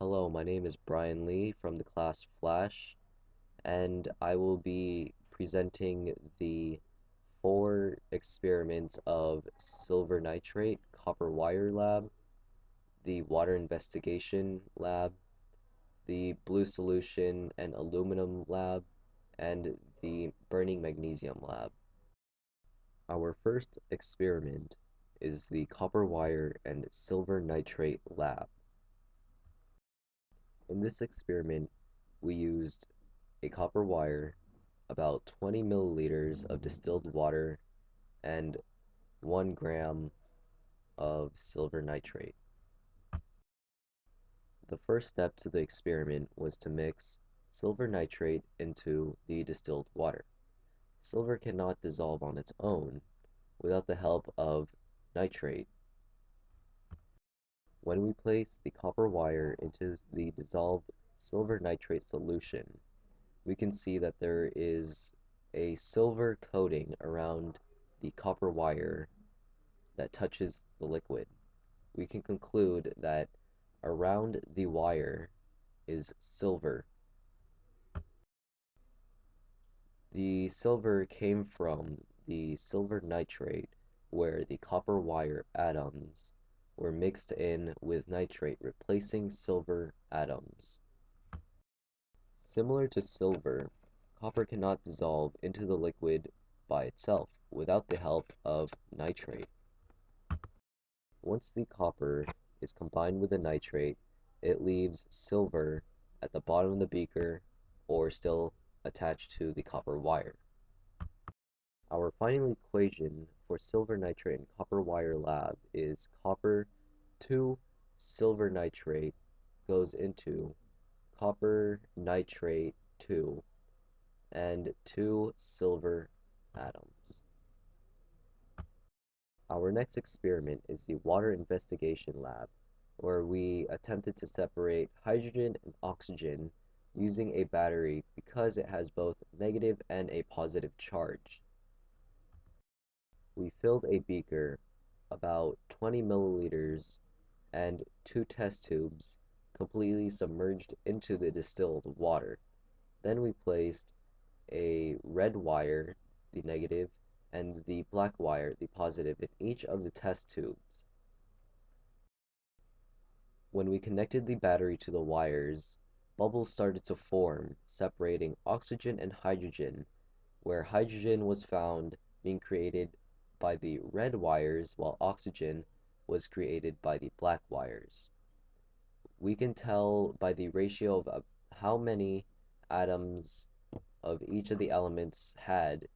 Hello, my name is Brian Lee from the class Flash, and I will be presenting the four experiments of silver nitrate, copper wire lab, the water investigation lab, the blue solution and aluminum lab, and the burning magnesium lab. Our first experiment is the copper wire and silver nitrate lab. In this experiment, we used a copper wire, about 20 milliliters of distilled water, and 1 gram of silver nitrate. The first step to the experiment was to mix silver nitrate into the distilled water. Silver cannot dissolve on its own without the help of nitrate. When we place the copper wire into the dissolved silver nitrate solution, we can see that there is a silver coating around the copper wire that touches the liquid. We can conclude that around the wire is silver. The silver came from the silver nitrate, where the copper wire atoms were mixed in with nitrate, replacing silver atoms. Similar to silver, copper cannot dissolve into the liquid by itself without the help of nitrate. Once the copper is combined with the nitrate, it leaves silver at the bottom of the beaker or still attached to the copper wire. Our final equation for silver nitrate and copper wire lab is copper 2 silver nitrate goes into copper nitrate 2 and 2 silver atoms. Our next experiment is the water investigation lab, where we attempted to separate hydrogen and oxygen using a battery because it has both negative and a positive charge. We filled a beaker, about 20 milliliters, and 2 test tubes completely submerged into the distilled water. Then we placed a red wire, the negative, and the black wire, the positive, in each of the test tubes. When we connected the battery to the wires, bubbles started to form, separating oxygen and hydrogen, where hydrogen was found being created by the red wires while oxygen was created by the black wires. We can tell by the ratio of how many atoms of each of the elements had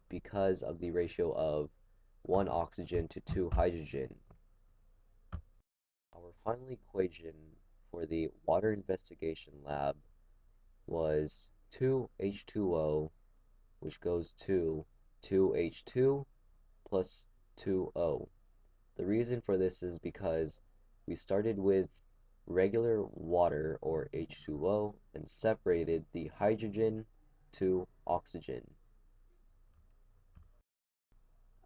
because of the ratio of 1 oxygen to 2 hydrogen. Our final equation for the water investigation lab was 2H2O, which goes to 2H2 plus 2O. The reason for this is because we started with regular water, or H2O, and separated the hydrogen to oxygen.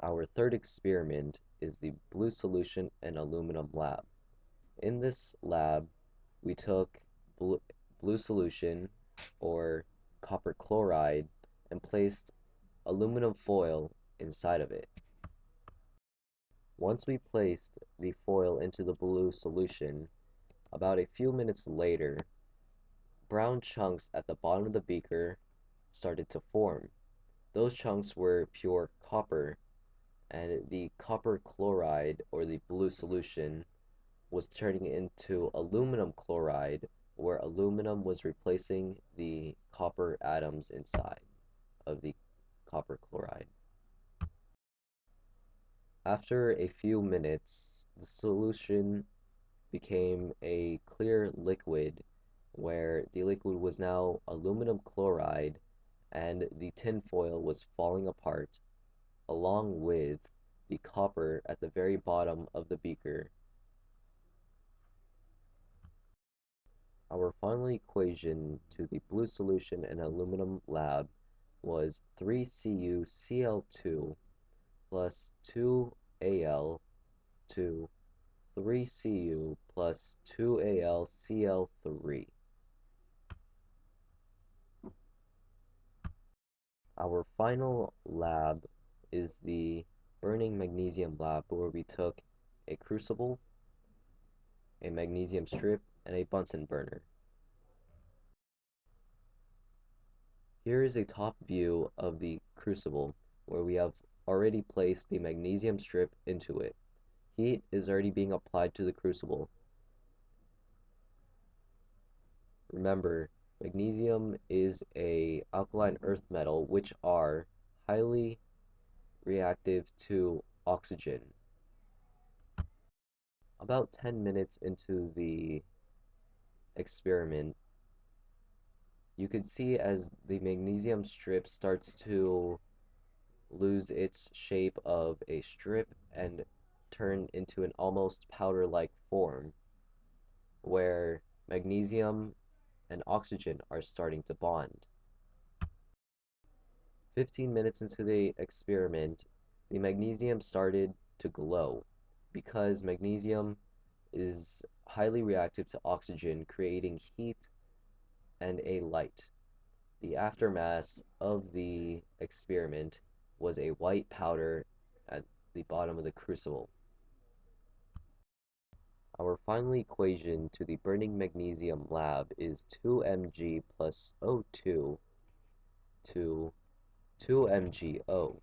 Our third experiment is the blue solution and aluminum lab. In this lab, we took blue solution, or copper chloride, and placed aluminum foil inside of it. Once we placed the foil into the blue solution, about a few minutes later, brown chunks at the bottom of the beaker started to form. Those chunks were pure copper, and the copper chloride, or the blue solution, was turning into aluminum chloride, where aluminum was replacing the copper atoms inside of the copper chloride. After a few minutes, the solution became a clear liquid, where the liquid was now aluminum chloride, and the tinfoil was falling apart along with the copper at the very bottom of the beaker. Our final equation to the blue solution and aluminum lab was 3CuCl2 plus 2Al to 3Cu plus 2AlCl3. Our final lab is the burning magnesium lab, where we took a crucible, a magnesium strip, and a Bunsen burner. Here is a top view of the crucible, where we have already placed the magnesium strip into it. Heat is already being applied to the crucible. Remember, magnesium is a alkaline earth metal, which are highly reactive to oxygen. About 10 minutes into the experiment, you could see as the magnesium strip starts to lose its shape of a strip and turn into an almost powder-like form, where magnesium and oxygen are starting to bond. 15 minutes into the experiment, the magnesium started to glow because magnesium is highly reactive to oxygen, creating heat and a light. The aftermath of the experiment was a white powder at the bottom of the crucible. Our final equation to the burning magnesium lab is 2Mg plus O2 to 2MgO.